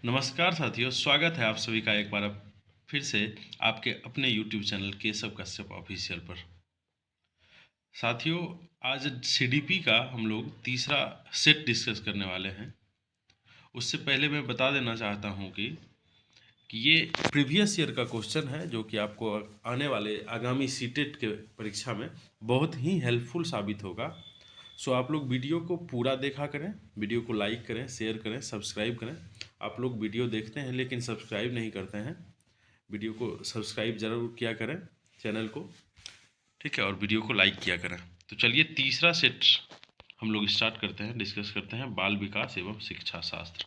नमस्कार साथियों, स्वागत है आप सभी का एक बार फिर से आपके अपने YouTube channel Keshav Kashyap official पर। साथियों, आज सीडीपी का हम लोग तीसरा सेट डिस्कस करने वाले हैं। उससे पहले मैं बता देना चाहता हूं कि ये प्रीवियस ईयर का क्वेश्चन है जो कि आपको आने वाले आगामी सीटेट के परीक्षा में बहुत ही हेल्पफुल साबित होगा। सो आप लोग वीडियो को पूरा देखा करें, वीडियो को लाइक करें, शेयर करें, सब्सक्राइब करें। आप लोग वीडियो देखते हैं लेकिन सब्सक्राइब नहीं करते हैं। वीडियो को सब्सक्राइब ज़रूर किया करें चैनल को, ठीक है, और वीडियो को लाइक किया करें। तो चलिए तीसरा सेट हम लोग स्टार्ट करते हैं, डिस्कस करते हैं बाल विकास एवं शिक्षा शास्त्र।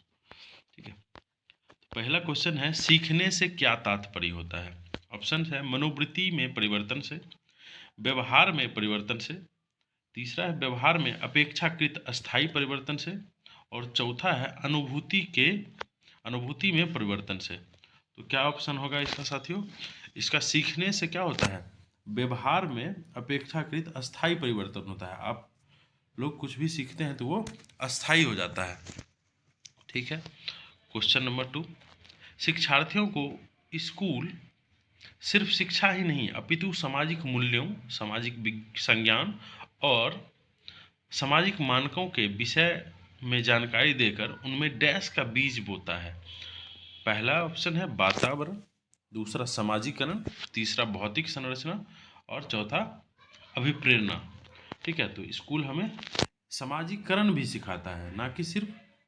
ठीक है, तो पहला क्वेश्चन है, सीखने से क्या तात्पर्य होता है। ऑप्शन है मनोवृत्ति में परिवर्तन से, व्यवहार में परिवर्तन से, तीसरा है व्यवहार में अपेक्षाकृत अस्थायी परिवर्तन से, और चौथा है अनुभूति में परिवर्तन से। तो क्या ऑप्शन होगा इसका साथियों? इसका सीखने से क्या होता है? व्यवहार में अपेक्षाकृत अस्थायी परिवर्तन होता है। आप लोग कुछ भी सीखते हैं तो वो अस्थायी हो जाता है। ठीक है, क्वेश्चन नंबर 2, शिक्षार्थियों को स्कूल सिर्फ शिक्षा ही नहीं अपितु सामाजिक मूल्यों, सामाजिक संज्ञान और सामाजिक मानकों के विषय में जानकारी देकर उनमें डैश का बीज बोता है। पहला ऑप्शन है वातावरण, दूसरा सामाजिकरण, तीसरा भौतिक संरचना और चौथा अभिप्रेरणा। ठीक है, तो स्कूल हमें सामाजिकरण भी सिखाता है, ना कि सिर्फ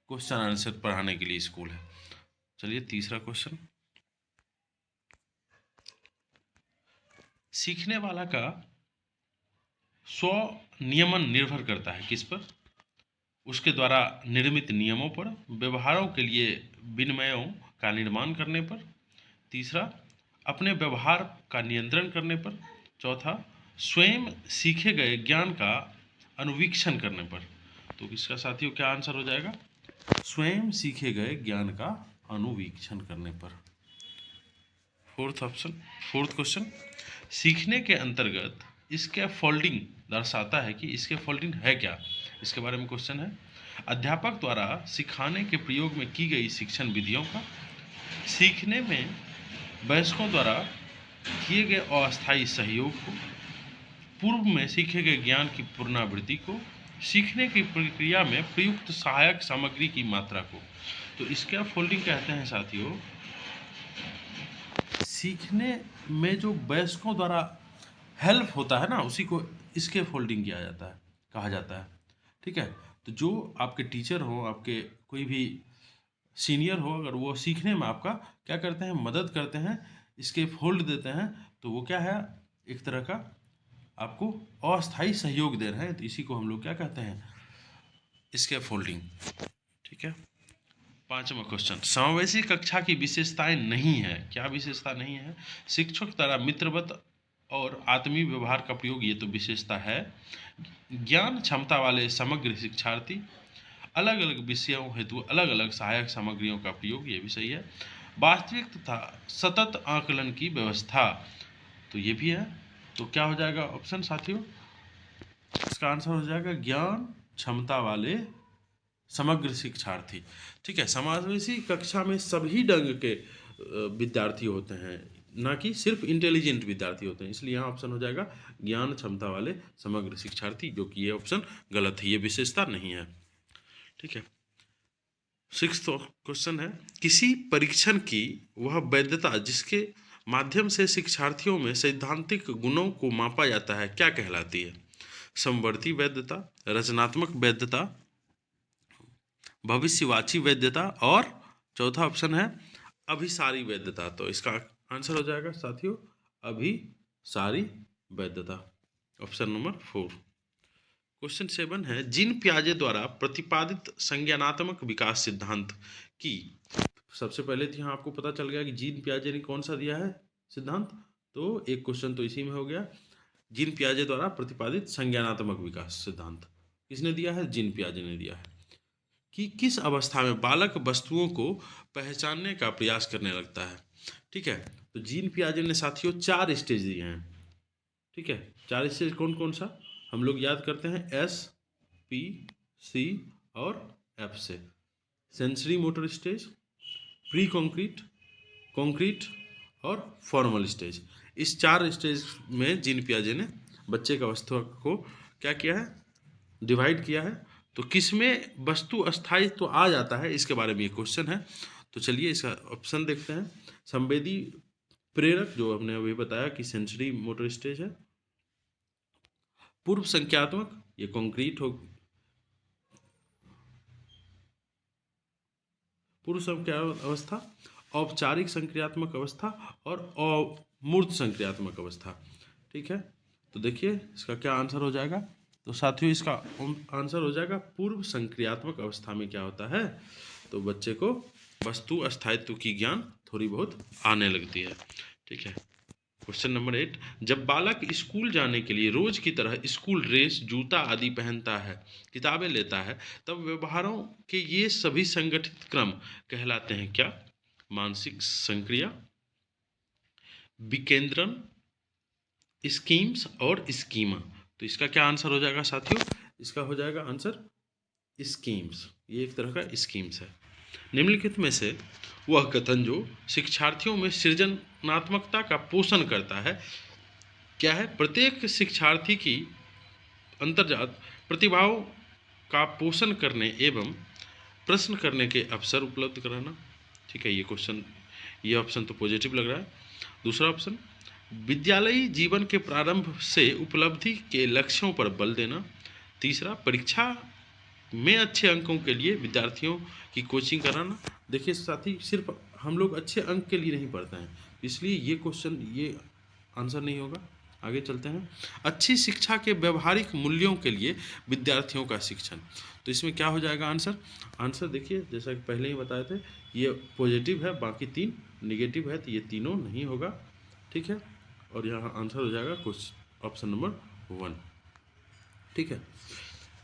क्वेश्चन आंसर पढ़ाने के लिए स्कूल है। चलिए तीसरा क्वेश्चन, सीखने वाला का स्व नियमन निर्भर करता है किस पर? उसके द्वारा निर्मित नियमों पर, व्यवहारों के लिए विनिमयों का निर्माण करने पर, तीसरा अपने व्यवहार का नियंत्रण करने पर, चौथा स्वयं सीखे गए ज्ञान का अनुवीक्षण करने पर। तो इसका साथियों क्या आंसर हो जाएगा? स्वयं सीखे गए ज्ञान का अनुवीक्षण करने पर। फोर्थ क्वेश्चन, सीखने के अंतर्गत इसके फोल्डिंग दर्शाता है कि इसके फोल्डिंग है क्या? इसके बारे में क्वेश्चन है। अध्यापक द्वारा सिखाने के प्रयोग में की गई शिक्षण विधियों का, सीखने में वयस्कों द्वारा किए गए अस्थायी सहयोग को, पूर्व में सीखे गए ज्ञान की पुनरावृत्ति को, सीखने की प्रक्रिया में प्रयुक्त सहायक सामग्री की मात्रा को। तो इसका फोल्डिंग कहते हैं साथियों, सीखने में जो वयस्कों द्वारा हेल्प होता है ना, उसी को इसके फोल्डिंग किया जाता है, कहा जाता है। ठीक है, तो जो आपके टीचर हो, आपके कोई भी सीनियर हो, अगर वो सीखने में आपका क्या करते हैं, मदद करते हैं, इसके फोल्ड देते हैं, तो वो क्या है, एक तरह का आपको अस्थायी सहयोग दे रहे हैं। तो इसी को हम लोग क्या कहते हैं, इसके फोल्डिंग। ठीक है, पांचवा क्वेश्चन, समावेशी कक्षा की विशेषताएं नहीं है। क्या विशेषता नहीं है? शिक्षक द्वारा मित्रवत और आत्मीय व्यवहार का प्रयोग, ये तो विशेषता है। ज्ञान क्षमता वाले समग्र शिक्षार्थी, अलग अलग विषयों हेतु अलग अलग सहायक सामग्रियों का प्रयोग, ये भी सही है। वास्तविक तथा सतत आकलन की व्यवस्था, तो ये भी है। तो क्या हो जाएगा ऑप्शन साथियों? इसका आंसर हो जाएगा ज्ञान क्षमता वाले समग्र शिक्षार्थी। ठीक है, समावेशी कक्षा में सभी ढंग के विद्यार्थी होते हैं, ना कि सिर्फ इंटेलिजेंट विद्यार्थी होते हैं। इसलिए यहाँ ऑप्शन हो जाएगा ज्ञान क्षमता वाले समग्र शिक्षार्थी, जो कि ये ऑप्शन गलत है, ये विशेषता नहीं है। ठीक है, सिक्स्थ क्वेश्चन है, किसी परीक्षण की वह वैधता जिसके माध्यम से शिक्षार्थियों में सैद्धांतिक गुणों को मापा जाता है क्या कहलाती है? समवर्ती वैधता, रचनात्मक वैधता, भविष्यवाची वैधता और चौथा ऑप्शन है अभिसारी वैधता। तो इसका आंसर हो जाएगा साथियों अभिसारी वैधता, ऑप्शन नंबर 4। क्वेश्चन 7 है, जीन पियाजे द्वारा प्रतिपादित संज्ञानात्मक विकास सिद्धांत की। सबसे पहले तो यहाँ आपको पता चल गया कि जीन पियाजे ने कौन सा दिया है सिद्धांत, तो एक क्वेश्चन तो इसी में हो गया। जीन पियाजे द्वारा प्रतिपादित संज्ञानात्मक विकास सिद्धांत किसने दिया है? जीन पियाजे ने दिया है। कि किस अवस्था में बालक वस्तुओं को पहचानने का प्रयास करने लगता है। ठीक है, तो जीन पियाजे ने साथियों 4 स्टेज दिए हैं। ठीक है, 4 स्टेज कौन कौन सा हम लोग याद करते हैं? एस, पी, सी और एफ से। Sensory motor stage, pre concrete, concrete और फॉर्मल स्टेज। इस 4 स्टेज में जीन पियाजे ने बच्चे का अवस्था को क्या किया है, डिवाइड किया है। तो किसमें वस्तु अस्थायी तो आ जाता है, इसके बारे में ये क्वेश्चन है। तो चलिए इसका ऑप्शन देखते हैं। संवेदी प्रेरक, जो हमने अभी बताया कि सेंसरी मोटर स्टेज है। पूर्व संख्यात्मक, ये कंक्रीट हो, पूर्व संक्रियात्मक अवस्था, औपचारिक संक्रियात्मक अवस्था और अमूर्त संक्रियात्मक अवस्था। ठीक है, तो देखिए इसका क्या आंसर हो जाएगा। तो साथियों इसका आंसर हो जाएगा पूर्व संक्रियात्मक अवस्था में क्या होता है, तो बच्चे को वस्तु अस्थायित्व की ज्ञान थोड़ी बहुत आने लगती है। ठीक है, क्वेश्चन नंबर 8, जब बालक स्कूल जाने के लिए रोज की तरह स्कूल ड्रेस, जूता आदि पहनता है, किताबें लेता है, तब व्यवहारों के ये सभी संगठित क्रम कहलाते हैं क्या? मानसिक संक्रिया, विकेंद्रन, स्कीम्स और स्कीमा। तो इसका क्या आंसर हो जाएगा साथियों? इसका हो जाएगा आंसर स्कीम्स। ये एक तरह का स्कीम्स है। निम्नलिखित में से वह कथन जो शिक्षार्थियों में सृजनात्मकता का पोषण करता है क्या है? प्रत्येक शिक्षार्थी की अंतर्जात प्रतिभाओं का पोषण करने एवं प्रश्न करने के अवसर उपलब्ध कराना। ठीक है, ये क्वेश्चन, ये ऑप्शन तो पॉजिटिव लग रहा है। दूसरा ऑप्शन, विद्यालयी जीवन के प्रारंभ से उपलब्धि के लक्ष्यों पर बल देना। तीसरा, परीक्षा में अच्छे अंकों के लिए विद्यार्थियों की कोचिंग कराना। देखिए साथी, सिर्फ हम लोग अच्छे अंक के लिए नहीं पढ़ते हैं, इसलिए ये क्वेश्चन, ये आंसर नहीं होगा। आगे चलते हैं। अच्छी शिक्षा के व्यवहारिक मूल्यों के लिए विद्यार्थियों का शिक्षण। तो इसमें क्या हो जाएगा आंसर? आंसर देखिए, जैसा कि पहले ही बताए थे, ये पॉजिटिव है, बाकी 3 निगेटिव है, तो ये तीनों नहीं होगा। ठीक है, और यहाँ आंसर हो जाएगा क्वेश्चन ऑप्शन नंबर 1। ठीक है,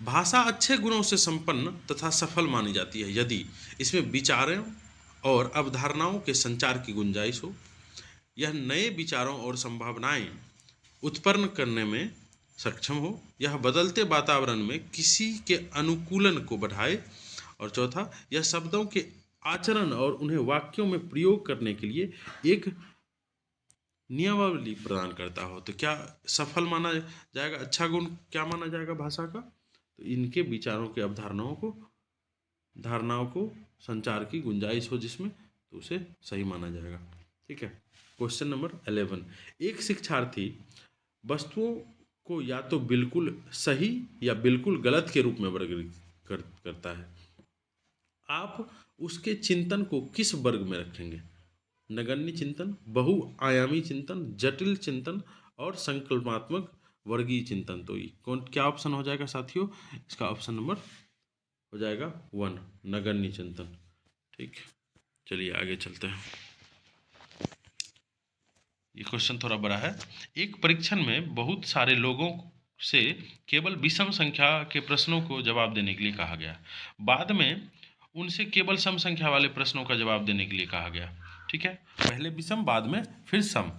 भाषा अच्छे गुणों से संपन्न तथा सफल मानी जाती है यदि इसमें विचारों और अवधारणाओं के संचार की गुंजाइश हो, यह नए विचारों और संभावनाएं उत्पन्न करने में सक्षम हो, यह बदलते वातावरण में किसी के अनुकूलन को बढ़ाए, और चौथा, यह शब्दों के आचरण और उन्हें वाक्यों में प्रयोग करने के लिए एक नियमावली प्रदान करता हो। तो क्या सफल माना जाएगा, अच्छा गुण क्या माना जाएगा भाषा का? तो इनके विचारों के अवधारणाओं को, धारणाओं को संचार की गुंजाइश हो जिसमें, तो उसे सही माना जाएगा। ठीक है, क्वेश्चन नंबर 11, एक शिक्षार्थी वस्तुओं को या तो बिल्कुल सही या बिल्कुल गलत के रूप में वर्गीकृत करता है। आप उसके चिंतन को किस वर्ग में रखेंगे? नगण्य चिंतन, बहुआयामी चिंतन, जटिल चिंतन और संकल्पात्मक वर्गीय चिंतन। तो कौन क्या ऑप्शन हो जाएगा साथियों? इसका ऑप्शन नंबर हो जाएगा 1, नगण्य चिंतन। ठीक, चलिए आगे चलते हैं। ये क्वेश्चन थोड़ा बड़ा है। एक परीक्षण में बहुत सारे लोगों से केवल विषम संख्या के प्रश्नों को जवाब देने के लिए कहा गया। बाद में उनसे केवल सम संख्या वाले प्रश्नों का जवाब देने के लिए कहा गया। ठीक है, पहले विषम, बाद में फिर सम।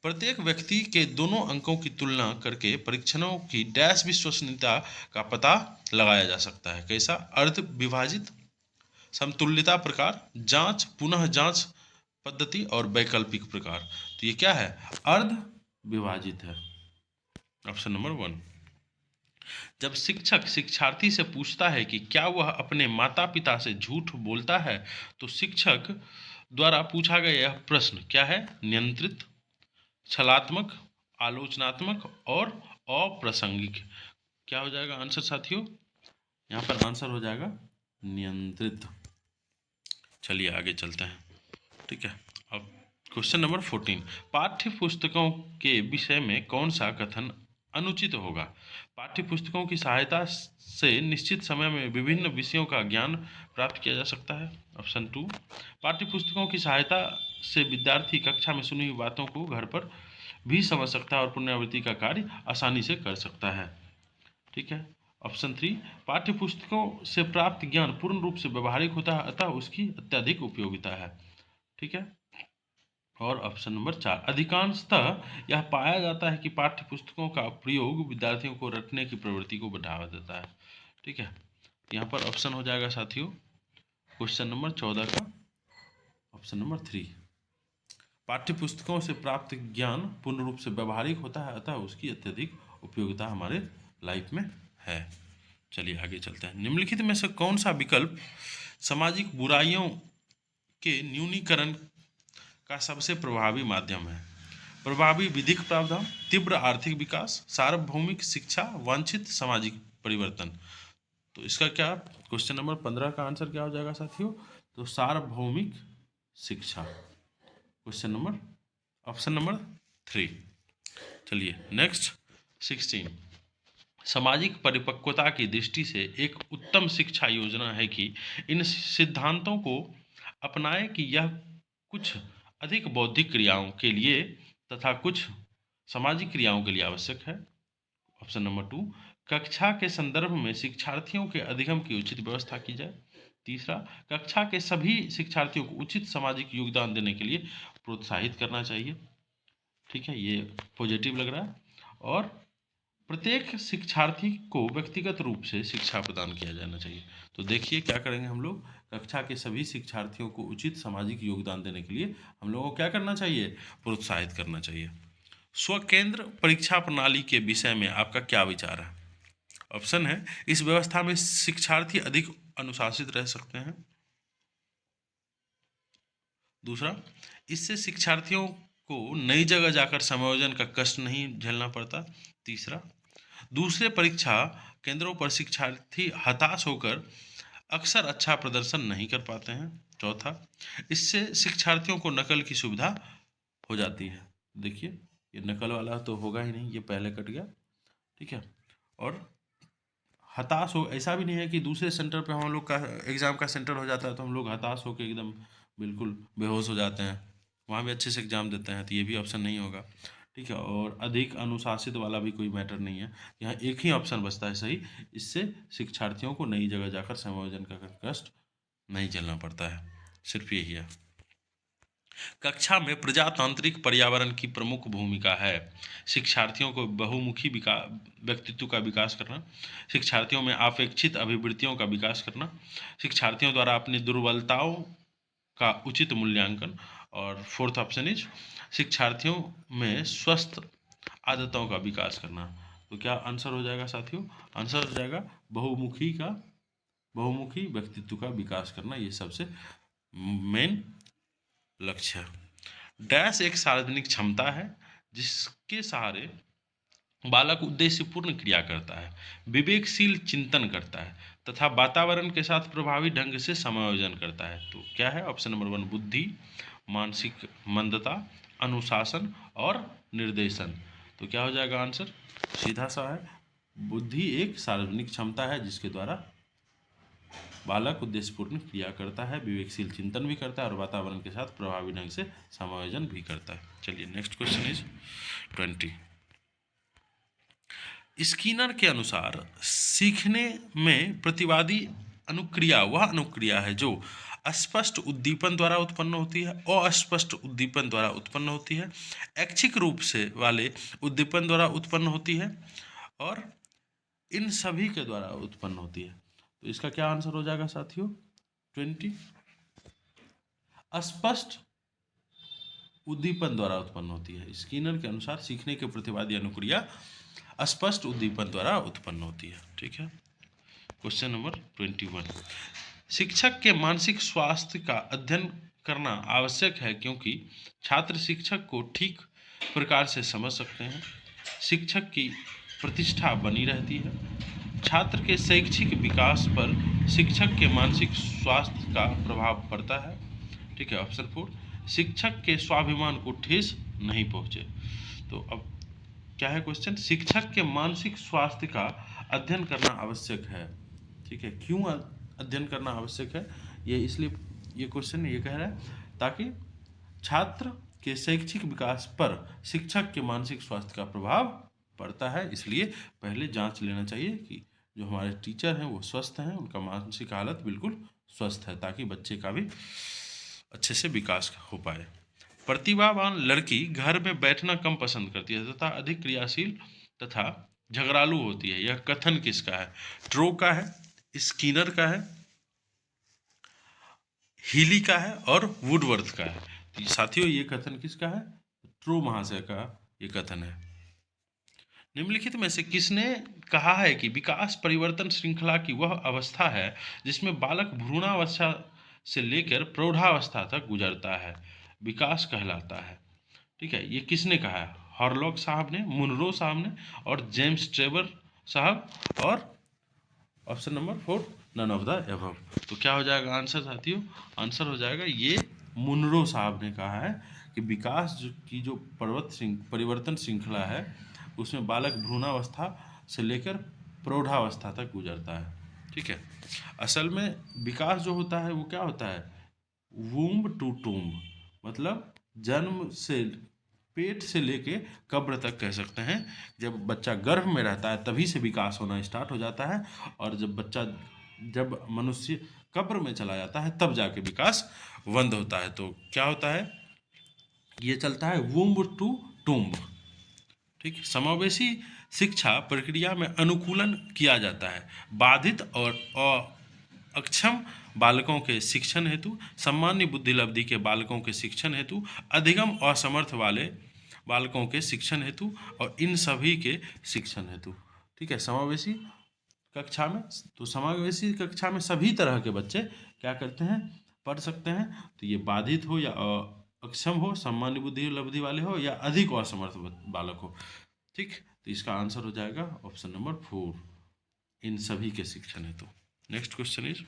प्रत्येक व्यक्ति के दोनों अंकों की तुलना करके परीक्षणों की डैश विश्वसनीयता का पता लगाया जा सकता है। कैसा? अर्ध विभाजित, समतुल्यता प्रकार, जांच, पुनः जांच पद्धति और वैकल्पिक प्रकार। तो ये क्या है? अर्ध विभाजित है, ऑप्शन नंबर 1। जब शिक्षक शिक्षार्थी से पूछता है कि क्या वह अपने माता पिता से झूठ बोलता है, तो शिक्षक द्वारा पूछा गया यह प्रश्न क्या है? नियंत्रित, छलात्मक, आलोचनात्मक और अप्रासंगिक। क्या हो जाएगा आंसर साथियों? यहाँ पर आंसर हो जाएगा नियंत्रित। चलिए आगे चलते हैं। ठीक है, अब क्वेश्चन नंबर 14, पाठ्य पुस्तकों के विषय में कौन सा कथन अनुचित होगा? पाठ्य पुस्तकों की सहायता से निश्चित समय में विभिन्न विषयों का ज्ञान प्राप्त किया जा सकता है। ऑप्शन 2, पाठ्य पुस्तकों की सहायता से विद्यार्थी कक्षा में सुनी हुई बातों को घर पर भी समझ सकता है और पुनरावृत्ति का कार्य आसानी से कर सकता है। ठीक है, ऑप्शन 3, पाठ्य पुस्तकों से प्राप्त ज्ञान पूर्ण रूप से व्यवहारिक होता है, अतः उसकी अत्यधिक उपयोगिता है। ठीक है, और ऑप्शन नंबर 4, अधिकांशतः यह पाया जाता है कि पाठ्य पुस्तकों का प्रयोग विद्यार्थियों को रटने की प्रवृत्ति को बढ़ावा देता है। ठीक है, यहाँ पर ऑप्शन हो जाएगा साथियों क्वेश्चन नंबर 14 का ऑप्शन नंबर 3। पाठ्य पुस्तकों से प्राप्त ज्ञान पूर्ण रूप से व्यावहारिक होता है, अतः उसकी अत्यधिक उपयोगिता हमारे लाइफ में है। चलिए आगे चलते हैं। निम्नलिखित में से कौन सा विकल्प सामाजिक बुराइयों के न्यूनीकरण का सबसे प्रभावी माध्यम है? प्रभावी विधिक प्रावधान, तीव्र आर्थिक विकास, सार्वभौमिक शिक्षा, वांछित सामाजिक परिवर्तन। तो इसका क्या, क्वेश्चन नंबर 15 का आंसर क्या हो जाएगा साथियों? तो सार्वभौमिक शिक्षा, क्वेश्चन नंबर, ऑप्शन नंबर 3। चलिए नेक्स्ट 16। सामाजिक परिपक्वता की दृष्टि से एक उत्तम शिक्षा योजना है कि इन सिद्धांतों को अपनाएं कि यह कुछ अधिक बौद्धिक क्रियाओं के लिए तथा कुछ सामाजिक क्रियाओं के लिए आवश्यक है। ऑप्शन नंबर 2, कक्षा के संदर्भ में शिक्षार्थियों के अधिगम की उचित व्यवस्था की जाए। तीसरा, कक्षा के सभी शिक्षार्थियों को उचित सामाजिक योगदान देने के लिए प्रोत्साहित करना चाहिए। ठीक है, ये पॉजिटिव लग रहा है। और प्रत्येक शिक्षार्थी को व्यक्तिगत रूप से शिक्षा प्रदान किया जाना चाहिए। तो देखिए क्या करेंगे हम लोग, कक्षा के सभी शिक्षार्थियों को उचित सामाजिक योगदान देने के लिए हम लोगों को क्या करना चाहिए? प्रोत्साहित करना चाहिए। स्वकेंद्र परीक्षा प्रणाली के विषय में आपका क्या विचार है? ऑप्शन है, इस व्यवस्था में शिक्षार्थी अधिक अनुशासित रह सकते हैं। दूसरा, इससे शिक्षार्थियों को नई जगह जाकर समायोजन का कष्ट नहीं झेलना पड़ता। तीसरा, दूसरे परीक्षा केंद्रों पर शिक्षार्थी हताश होकर अक्सर अच्छा प्रदर्शन नहीं कर पाते हैं। चौथा, इससे शिक्षार्थियों को नकल की सुविधा हो जाती है। देखिए ये नकल वाला तो होगा ही नहीं, ये पहले कट गया। ठीक है, और हताश हो, ऐसा भी नहीं है कि दूसरे सेंटर पे हम लोग का एग्ज़ाम का सेंटर हो जाता है तो हम लोग हताश होकर एकदम बिल्कुल बेहोश हो जाते हैं, वहाँ भी अच्छे से एग्ज़ाम देते हैं, तो ये भी ऑप्शन नहीं होगा। ठीक है, और अधिक अनुशासित वाला भी कोई मैटर नहीं है, यहाँ एक ही ऑप्शन बचता है सही, इससे शिक्षार्थियों को नई जगह जाकर समायोजन का कष्ट नहीं झेलना पड़ता है, सिर्फ यही है। कक्षा में प्रजातांत्रिक पर्यावरण की प्रमुख भूमिका है। शिक्षार्थियों को बहुमुखी व्यक्तित्व का विकास करना, शिक्षार्थियों में अपेक्षित अभिवृत्तियों का विकास करना, शिक्षार्थियों द्वारा अपनी दुर्बलताओं का उचित मूल्यांकन, और फोर्थ ऑप्शन इज शिक्षार्थियों में स्वस्थ आदतों का विकास करना। तो क्या आंसर हो जाएगा साथियों? आंसर हो जाएगा बहुमुखी व्यक्तित्व का विकास करना, ये सबसे मेन लक्ष्य। डैश एक सार्वजनिक क्षमता है जिसके सहारे बालक उद्देश्यपूर्ण क्रिया करता है, विवेकशील चिंतन करता है तथा वातावरण के साथ प्रभावी ढंग से समायोजन करता है। तो क्या है? ऑप्शन नंबर 1 बुद्धि, मानसिक मंदता, अनुशासन और निर्देशन। तो क्या हो जाएगा आंसर? सीधा सा है, बुद्धि एक सार्वजनिक क्षमता है जिसके द्वारा बालक उद्देश्यपूर्ण क्रिया करता है, विवेकशील चिंतन भी करता है और वातावरण के साथ प्रभावी ढंग से समायोजन भी करता है। चलिए नेक्स्ट क्वेश्चन इज 20। स्किनर के अनुसार सीखने में प्रतिवादी अनुक्रिया वह अनुक्रिया है जो अस्पष्ट उद्दीपन द्वारा उत्पन्न होती है, अस्पष्ट उद्दीपन द्वारा उत्पन्न होती है, ऐच्छिक रूप से वाले उद्दीपन द्वारा उत्पन्न होती है और इन सभी के द्वारा उत्पन्न होती है। तो इसका क्या आंसर हो जाएगा साथियों? 20। अस्पष्ट उद्दीपन द्वारा उत्पन्न होती है। स्किनर के अनुसार सीखने के प्रतिवादी अनुक्रिया अस्पष्ट उद्दीपन द्वारा उत्पन्न होती है। ठीक है, क्वेश्चन नंबर 21। शिक्षक के मानसिक स्वास्थ्य का अध्ययन करना आवश्यक है क्योंकि छात्र शिक्षक को ठीक प्रकार से समझ सकते हैं, शिक्षक की प्रतिष्ठा बनी रहती है, छात्र के शैक्षिक विकास पर शिक्षक के मानसिक स्वास्थ्य का प्रभाव पड़ता है। ठीक है, ऑप्शन 4, शिक्षक के स्वाभिमान को ठेस नहीं पहुँचे। तो अब क्या है क्वेश्चन? शिक्षक के मानसिक स्वास्थ्य का अध्ययन करना आवश्यक है। ठीक है, क्यों अध्ययन करना आवश्यक है? ये इसलिए ये क्वेश्चन ये कह रहा है ताकि छात्र के शैक्षिक विकास पर शिक्षक के मानसिक स्वास्थ्य का प्रभाव पड़ता है, इसलिए पहले जांच लेना चाहिए कि जो हमारे टीचर हैं वो स्वस्थ हैं, उनका मानसिक हालत बिल्कुल स्वस्थ है, ताकि बच्चे का भी अच्छे से विकास हो पाए। प्रतिभावान लड़की घर में बैठना कम पसंद करती है तथा अधिक क्रियाशील तथा झगड़ालू होती है। यह कथन किसका है? ट्रो का है, स्किनर का है हीली का है और वुडवर्थ का है। तो साथियों ये कथन किसका है? ट्रू महाशय का ये कथन है। निम्नलिखित में से किसने कहा है कि विकास परिवर्तन श्रृंखला की वह अवस्था है जिसमें बालक भ्रूणावस्था से लेकर प्रौढ़ावस्था तक गुजरता है, विकास कहलाता है? ठीक है, ये किसने कहा है? हॉरलॉक साहब ने, मुनरो साहब ने, और जेम्स ट्रेवर साहब, और option number 4 none of the above. तो क्या हो जाएगा आंसर साथियों? आंसर हो जाएगा ये मुनरो साहब ने कहा है कि विकास की जो परिवर्तन श्रृंखला है उसमें बालक भ्रूणावस्था से लेकर प्रौढ़ावस्था तक गुजरता है। ठीक है, असल में विकास जो होता है वो क्या होता है? वूम्ब टू टूम्ब, मतलब जन्म से, पेट से लेके कब्र तक कह सकते हैं। जब बच्चा गर्भ में रहता है तभी से विकास होना स्टार्ट हो जाता है, और जब मनुष्य कब्र में चला जाता है तब जाके विकास बंद होता है। तो क्या होता है? ये चलता है वूम्ब टू टूम्ब। ठीक है, समावेशी शिक्षा प्रक्रिया में अनुकूलन किया जाता है। बाधित और अक्षम बालकों के शिक्षण हेतु, सामान्य बुद्धि लब्धि के बालकों के शिक्षण हेतु, अधिगम असमर्थ वाले बालकों के शिक्षण हेतु, और इन सभी के शिक्षण हेतु। ठीक है, समावेशी कक्षा में, तो समावेशी कक्षा में सभी तरह के बच्चे क्या करते हैं? पढ़ सकते हैं। तो ये बाधित हो या अक्षम हो, सामान्य बुद्धि लब्धि वाले हो, या अधिक असमर्थ बालक हो। ठीक, तो इसका आंसर हो जाएगा ऑप्शन नंबर 4, इन सभी के शिक्षण हेतु। नेक्स्ट क्वेश्चन इज,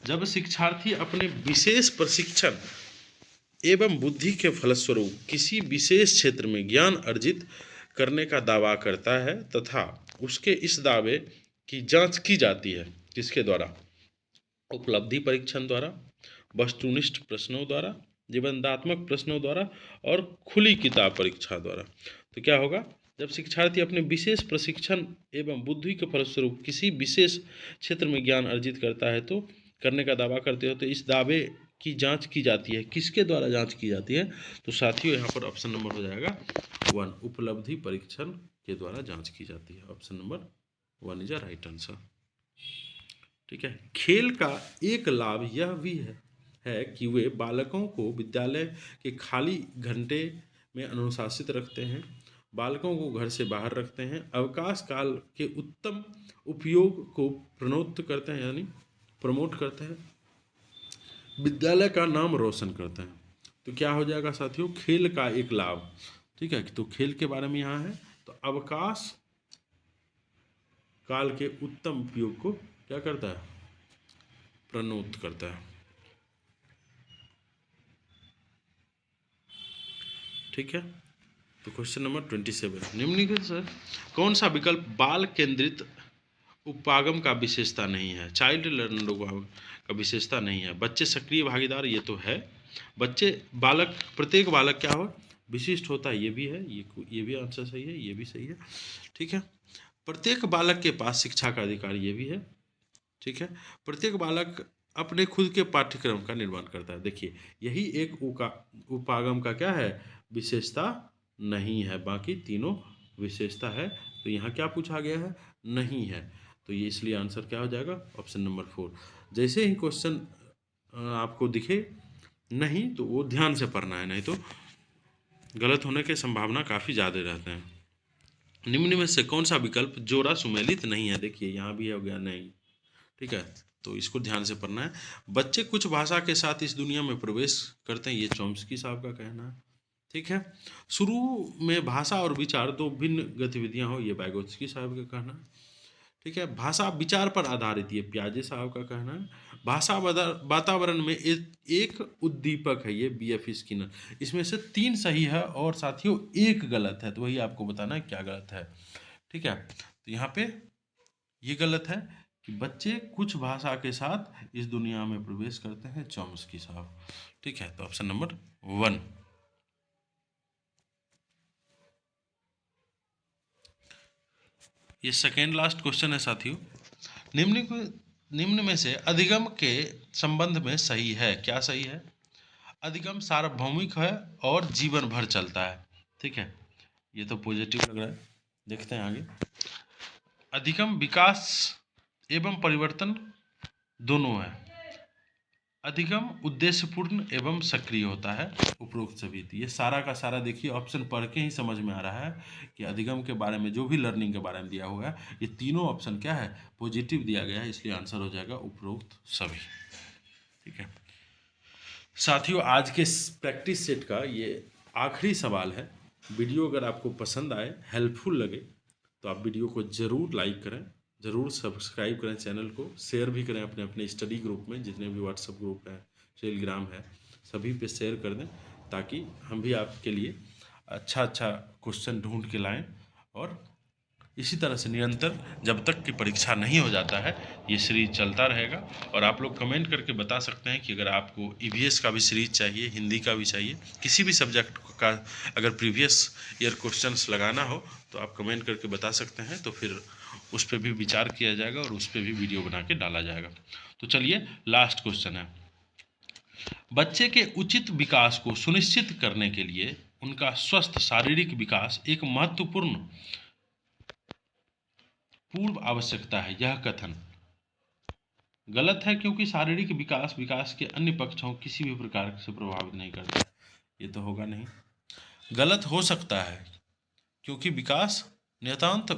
जब शिक्षार्थी अपने विशेष प्रशिक्षण एवं बुद्धि के फलस्वरूप किसी विशेष क्षेत्र में ज्ञान अर्जित करने का दावा करता है तथा उसके इस दावे की जांच की जाती है, किसके द्वारा? उपलब्धि परीक्षण द्वारा, वस्तुनिष्ठ प्रश्नों द्वारा, निबंधात्मक प्रश्नों द्वारा, और खुली किताब परीक्षा द्वारा। तो क्या होगा? जब शिक्षार्थी अपने विशेष प्रशिक्षण एवं बुद्धि के फलस्वरूप किसी विशेष क्षेत्र में ज्ञान अर्जित करता है, तो करने का दावा करते हो, तो इस दावे की जांच की जाती है। किसके द्वारा जांच की जाती है? तो साथियों यहाँ पर ऑप्शन नंबर हो जाएगा 1, उपलब्धि परीक्षण के द्वारा जांच की जाती है। Option number 1 is a right answer. ठीक है, खेल का एक लाभ यह भी है कि वे बालकों को विद्यालय के खाली घंटे में अनुशासित रखते हैं, बालकों को घर से बाहर रखते हैं, अवकाश काल के उत्तम उपयोग को प्रोत्साहित करते हैं, यानी प्रमोट करते हैं, विद्यालय का नाम रोशन करते हैं। तो क्या हो जाएगा साथियों? खेल का एक लाभ। ठीक है, तो खेल के बारे में यहाँ है, तो अवकाश काल के उत्तम उपयोग को क्या करता है? प्रोत्साहित करता है। ठीक है, तो क्वेश्चन नंबर 27, निम्नलिखित से कौन सा विकल्प बाल केंद्रित उपागम का विशेषता नहीं है? चाइल्ड लर्नर का विशेषता नहीं है। बच्चे सक्रिय भागीदार, ये तो है। बच्चे बालक, प्रत्येक बालक क्या हो? विशिष्ट होता है, ये भी है, ये भी आंसर सही है, ये भी सही है। ठीक है, प्रत्येक बालक के पास शिक्षा का अधिकार, ये भी है। ठीक है, प्रत्येक बालक अपने खुद के पाठ्यक्रम का निर्माण करता है। देखिए, यही एक उपागम का क्या है? विशेषता नहीं है, बाकी तीनों विशेषता है। तो यहाँ क्या पूछा गया है? नहीं है। तो ये इसलिए आंसर क्या हो जाएगा? Option number 4। जैसे ही क्वेश्चन आपको दिखे नहीं तो वो ध्यान से पढ़ना है, नहीं तो गलत होने की संभावना काफ़ी ज़्यादा रहते हैं। निम्न में से कौन सा विकल्प जोड़ा सुमेलित नहीं है? देखिए यहाँ भी हो गया नहीं। ठीक है, तो इसको ध्यान से पढ़ना है। बच्चे कुछ भाषा के साथ इस दुनिया में प्रवेश करते हैं, ये चॉम्स्की साहब का कहना है। ठीक है, शुरू में भाषा और विचार दो भिन्न गतिविधियां हो, ये बैगोत्स्की साहब का कहना है। ठीक है, भाषा विचार पर आधारित, ये प्याजे साहब का कहना है। भाषा वातावरण में एक उद्दीपक है, ये BF स्किनर। इसमें से 3 सही है और साथियों 1 गलत है, तो वही आपको बताना है क्या गलत है। ठीक है, तो यहाँ पे ये गलत है कि बच्चे कुछ भाषा के साथ इस दुनिया में प्रवेश करते हैं, चॉम्स्की साहब। ठीक है, तो ऑप्शन नंबर 1। ये सेकेंड लास्ट क्वेश्चन है साथियों। निम्न में से अधिगम के संबंध में सही है, क्या सही है? अधिगम सार्वभौमिक है और जीवन भर चलता है। ठीक है, ये तो पॉजिटिव लग रहा है, देखते हैं आगे। अधिगम विकास एवं परिवर्तन दोनों है। अधिगम उद्देश्यपूर्ण एवं सक्रिय होता है, उपरोक्त सभी। तो ये सारा का सारा देखिए ऑप्शन पढ़ के ही समझ में आ रहा है कि अधिगम के बारे में जो भी लर्निंग के बारे में दिया हुआ है, ये तीनों ऑप्शन क्या है, पॉजिटिव दिया गया है, इसलिए आंसर हो जाएगा उपरोक्त सभी। ठीक है साथियों, आज के प्रैक्टिस सेट का ये आखिरी सवाल है। वीडियो अगर आपको पसंद आए, हेल्पफुल लगे, तो आप वीडियो को ज़रूर लाइक करें, ज़रूर सब्सक्राइब करें चैनल को, शेयर भी करें अपने अपने स्टडी ग्रुप में, जितने भी व्हाट्सएप ग्रुप हैं, टेलीग्राम है, सभी पे शेयर कर दें, ताकि हम भी आपके लिए अच्छा अच्छा क्वेश्चन ढूंढ के लाएं। और इसी तरह से निरंतर जब तक कि परीक्षा नहीं हो जाता है, ये सीरीज चलता रहेगा। और आप लोग कमेंट करके बता सकते हैं कि अगर आपको ईवीएस का भी सीरीज चाहिए, हिंदी का भी चाहिए, किसी भी सब्जेक्ट का अगर प्रीवियस ईयर क्वेश्चंस लगाना हो, तो आप कमेंट करके बता सकते हैं, तो फिर उस पर भी विचार किया जाएगा और उस पर भी वीडियो बना के डाला जाएगा। तो चलिए, लास्ट क्वेश्चन है, बच्चे के उचित विकास को सुनिश्चित करने के लिए उनका स्वस्थ शारीरिक विकास एक महत्वपूर्ण पूर्व आवश्यकता है। यह कथन गलत है, क्योंकि शारीरिक विकास विकास के अन्य पक्षों किसी भी प्रकार से प्रभावित नहीं करता। ये तो होगा नहीं। गलत हो सकता है, क्योंकि विकास नितांत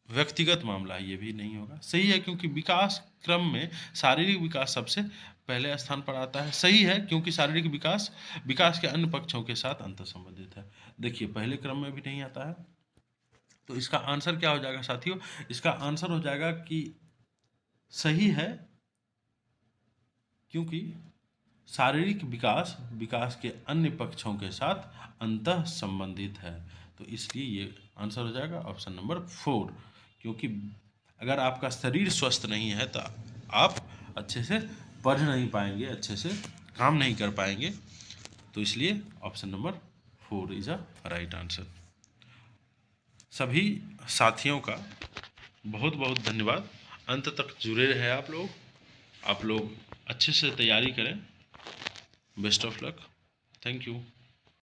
व्यक्तिगत मामला है। ये भी नहीं होगा। सही है, क्योंकि विकास क्रम में शारीरिक विकास सबसे पहले स्थान पर आता है। सही है, क्योंकि शारीरिक विकास विकास के अन्य पक्षों के साथ अंतर संबंधित है। देखिए, पहले क्रम में भी नहीं आता है, तो इसका आंसर क्या हो जाएगा साथियों? इसका आंसर हो जाएगा कि सही है, क्योंकि शारीरिक विकास विकास के अन्य पक्षों के साथ अंतः संबंधित है। तो इसलिए ये आंसर हो जाएगा ऑप्शन नंबर 4। क्योंकि अगर आपका शरीर स्वस्थ नहीं है, तो आप अच्छे से पढ़ नहीं पाएंगे, अच्छे से काम नहीं कर पाएंगे। तो इसलिए option number 4 is a right answer. सभी साथियों का बहुत बहुत धन्यवाद। अंत तक जुड़े रहे आप लोग। आप लोग अच्छे से तैयारी करें। Best of luck. Thank you.